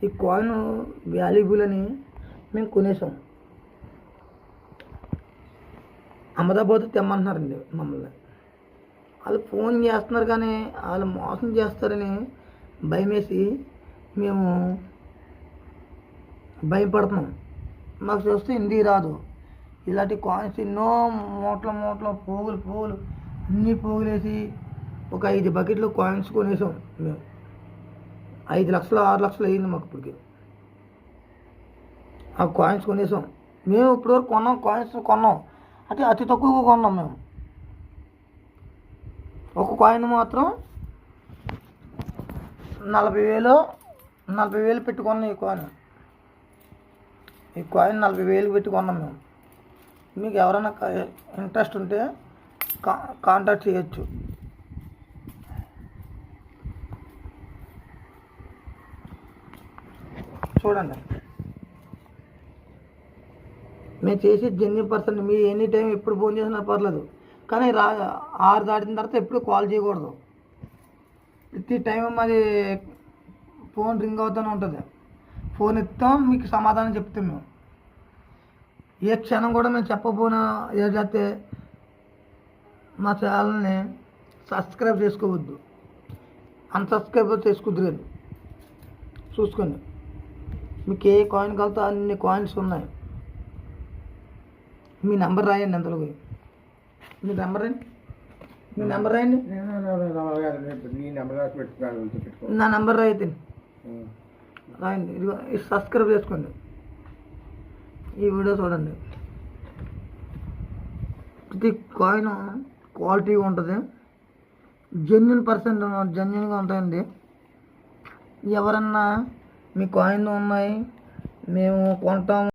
ఈ coin valuable అని మేము కొనేసాం. అహ్మదాబాద్ తెమ్మంటున్నారండి మమ్మల్ని. వాళ్ళు ఫోన్ చేస్తున్నారు కానీ వాళ్ళు మోసం చేస్తారని భయమేసి మేము భయపడుతున్నాం. మాకు చూస్తే హిందీ రాదు. ఇలాంటి కాయిన్స్ ఎన్నో మూటలు పోగులు అన్నీ పోగులేసి ఒక 5 బకెట్లు కాయిన్స్ కొనేసాం మేము. 5 లక్షలు 6 లక్షలు అయ్యింది మాకు ఇప్పటికి. ఆ కాయిన్స్ కొనేసాం మేము. ఇప్పటివరకు కాయిన్స్ కొన్నాం అంటే అతి తక్కువగా కొన్నాం మేము. ఒక కాయిన్ మాత్రం 40,000 పెట్టుకున్నాం. ఈ కాయిన్ 40,000 పెట్టుకున్నాం మేము. మీకు ఎవరైనా ఇంట్రెస్ట్ ఉంటే కాంటాక్ట్ చేయొచ్చు. చూడండి, మేము చేసి జెన్యూన్ మీ ఎనీ టైం ఎప్పుడు ఫోన్ చేసినా పర్లేదు, కానీ 6 దాటిన తర్వాత ఎప్పుడు కాల్ చేయకూడదు. ప్రతి టైం మాది ఫోన్ రింగ్ అవుతూనే ఉంటుంది. ఫోన్ ఎత్తాం, మీకు సమాధానం చెప్తాం మేము. ఏ క్షణం కూడా మేము చెప్పకపోయినా ఏదైతే మా ఛానల్ని సబ్స్క్రైబ్ చేసుకోవద్దు, అన్సబ్స్క్రైబ్ చేసుకుద్దురు. చూసుకోండి, మీకు ఏ కాయిన్ కలితే అన్ని కాయిన్స్ ఉన్నాయి. మీ నెంబర్ రాయండి. ఎంతలోకి మీ నెంబర్ రాయండి. నా నెంబర్ రాయితే రాయండి. ఇదిగో సబ్స్క్రైబ్ చేసుకోండి. ఈ వీడియో చూడండి. ప్రతి కాయిన్ క్వాలిటీగా ఉంటుంది, జెన్యున్గా ఉంటాయండి. ఎవరన్నా మీ కాయిన్ ఉన్నాయి మేము కొంటాము